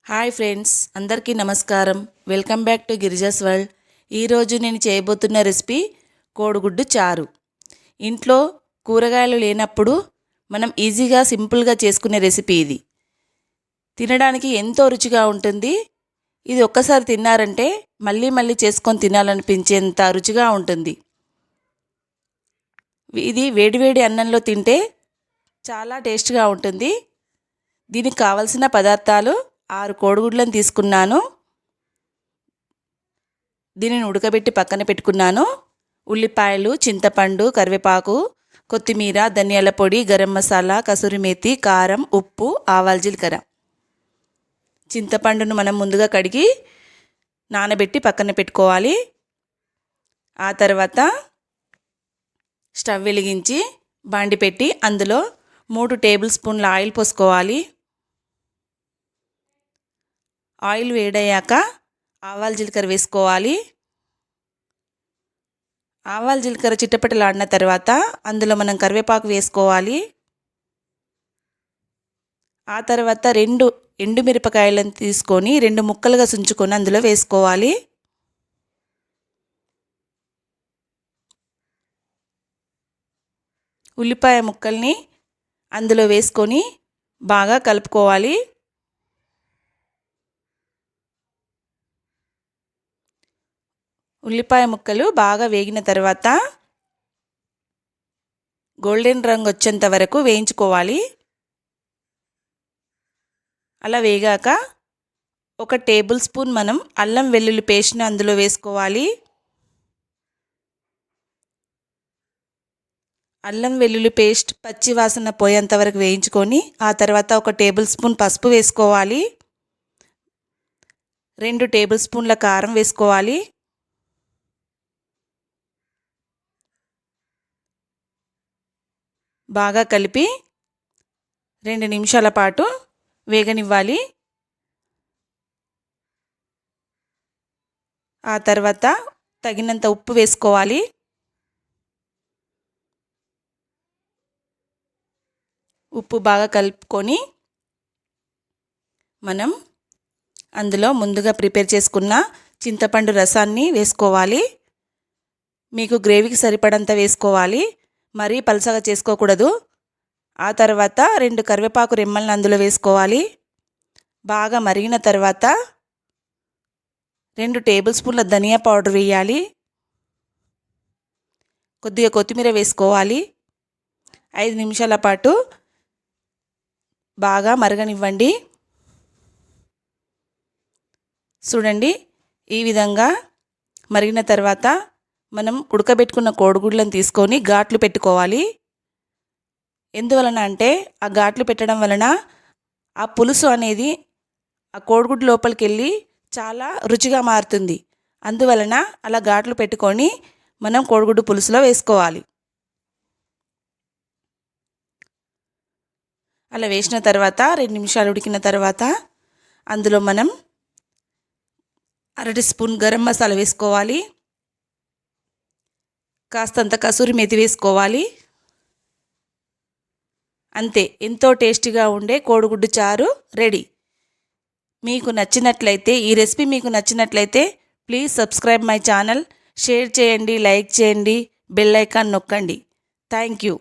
Hi friends, అందరికీ నమస్కారం. Welcome back to Girija's world. ఈరోజు నేను చేయబోతున్న రెసిపీ కోడిగుడ్డు చారు. ఇంట్లో కూరగాయలు లేనప్పుడు మనం ఈజీగా సింపుల్గా చేసుకునే రెసిపీ ఇది. తినడానికి ఎంతో రుచిగా ఉంటుంది. ఇది ఒక్కసారి తిన్నారంటే మళ్ళీ మళ్ళీ చేసుకొని తినాలనిపించేంత రుచిగా ఉంటుంది. ఇది వేడివేడి అన్నంలో తింటే చాలా టేస్ట్గా ఉంటుంది. దీనికి కావలసిన పదార్థాలు: 6 కోడిగుడ్లను తీసుకున్నాను. దీనిని ఉడకబెట్టి పక్కన పెట్టుకున్నాను. ఉల్లిపాయలు, చింతపండు, కరివేపాకు, కొత్తిమీర, ధనియాల పొడి, గరం మసాలా, కసూరి మేతి, కారం, ఉప్పు, ఆవాల జీలకర్ర. చింతపండును మనం ముందుగా కడిగి నానబెట్టి పక్కన పెట్టుకోవాలి. ఆ తర్వాత స్టవ్ వెలిగించి బాండి పెట్టి అందులో 3 టేబుల్ స్పూన్ల ఆయిల్ పోసుకోవాలి. ఆయిల్ వేడయ్యాక ఆవాల జీలకర్ర వేసుకోవాలి. ఆవాల జీలకర్ర చిట్టపటలాడిన తర్వాత అందులో మనం కరివేపాకు వేసుకోవాలి. ఆ తర్వాత 2 ఎండుమిరపకాయలను తీసుకొని 2 ముక్కలుగా తుంచుకొని అందులో వేసుకోవాలి. ఉల్లిపాయ ముక్కల్ని అందులో వేసుకొని బాగా కలుపుకోవాలి. ఉల్లిపాయ ముక్కలు బాగా వేగిన తర్వాత గోల్డెన్ రంగు వచ్చేంత వరకు వేయించుకోవాలి. అలా వేగాక 1 టేబుల్ స్పూన్ మనం అల్లం వెల్లుల్లి పేస్ట్ని అందులో వేసుకోవాలి. అల్లం వెల్లుల్లి పేస్ట్ పచ్చి వాసన పోయేంత వరకు వేయించుకొని ఆ తర్వాత 1 టేబుల్ స్పూన్ పసుపు వేసుకోవాలి. 2 టేబుల్ స్పూన్ల కారం వేసుకోవాలి. బాగా కలిపి 2 నిమిషాల పాటు వేగనివ్వాలి. ఆ తర్వాత తగినంత ఉప్పు వేసుకోవాలి. ఉప్పు బాగా కలుపుకొని మనం అందులో ముందుగా ప్రిపేర్ చేసుకున్న చింతపండు రసాన్ని వేసుకోవాలి. మీకు గ్రేవీకి సరిపడంత వేసుకోవాలి, మరీ పలసగా చేసుకోకూడదు. ఆ తర్వాత 2 కరివేపాకు రెమ్మలను అందులో వేసుకోవాలి. బాగా మరిగిన తర్వాత 2 టేబుల్ స్పూన్ల ధనియా పౌడర్ వేయాలి. కొద్దిగా కొత్తిమీర వేసుకోవాలి. 5 నిమిషాల పాటు బాగా మరగనివ్వండి. చూడండి, ఈ విధంగా మరిగిన తర్వాత మనం ఉడకబెట్టుకున్న కోడిగుడ్లను తీసుకొని ఘాట్లు పెట్టుకోవాలి. ఎందువలన అంటే ఆ ఘాట్లు పెట్టడం వలన ఆ పులుసు అనేది ఆ కోడిగుడ్డు లోపలికి వెళ్ళి చాలా రుచిగా మారుతుంది. అందువలన అలా ఘాట్లు పెట్టుకొని మనం కోడిగుడ్డు పులుసులో వేసుకోవాలి. అలా వేసిన తర్వాత 2 నిమిషాలు ఉడికిన తర్వాత అందులో మనం 1/2 స్పూన్ గరం మసాలా వేసుకోవాలి. కాస్తంత కసూరి మేతి వేసుకోవాలి. అంతే, ఎంతో టేస్టీగా ఉండే కోడిగుడ్డు చారు రెడీ. మీకు నచ్చినట్లయితే, ఈ రెసిపీ మీకు నచ్చినట్లయితే please subscribe my channel, share చేయండి, లైక్ చేయండి, బెల్ ఐకాన్ నొక్కండి. Thank you.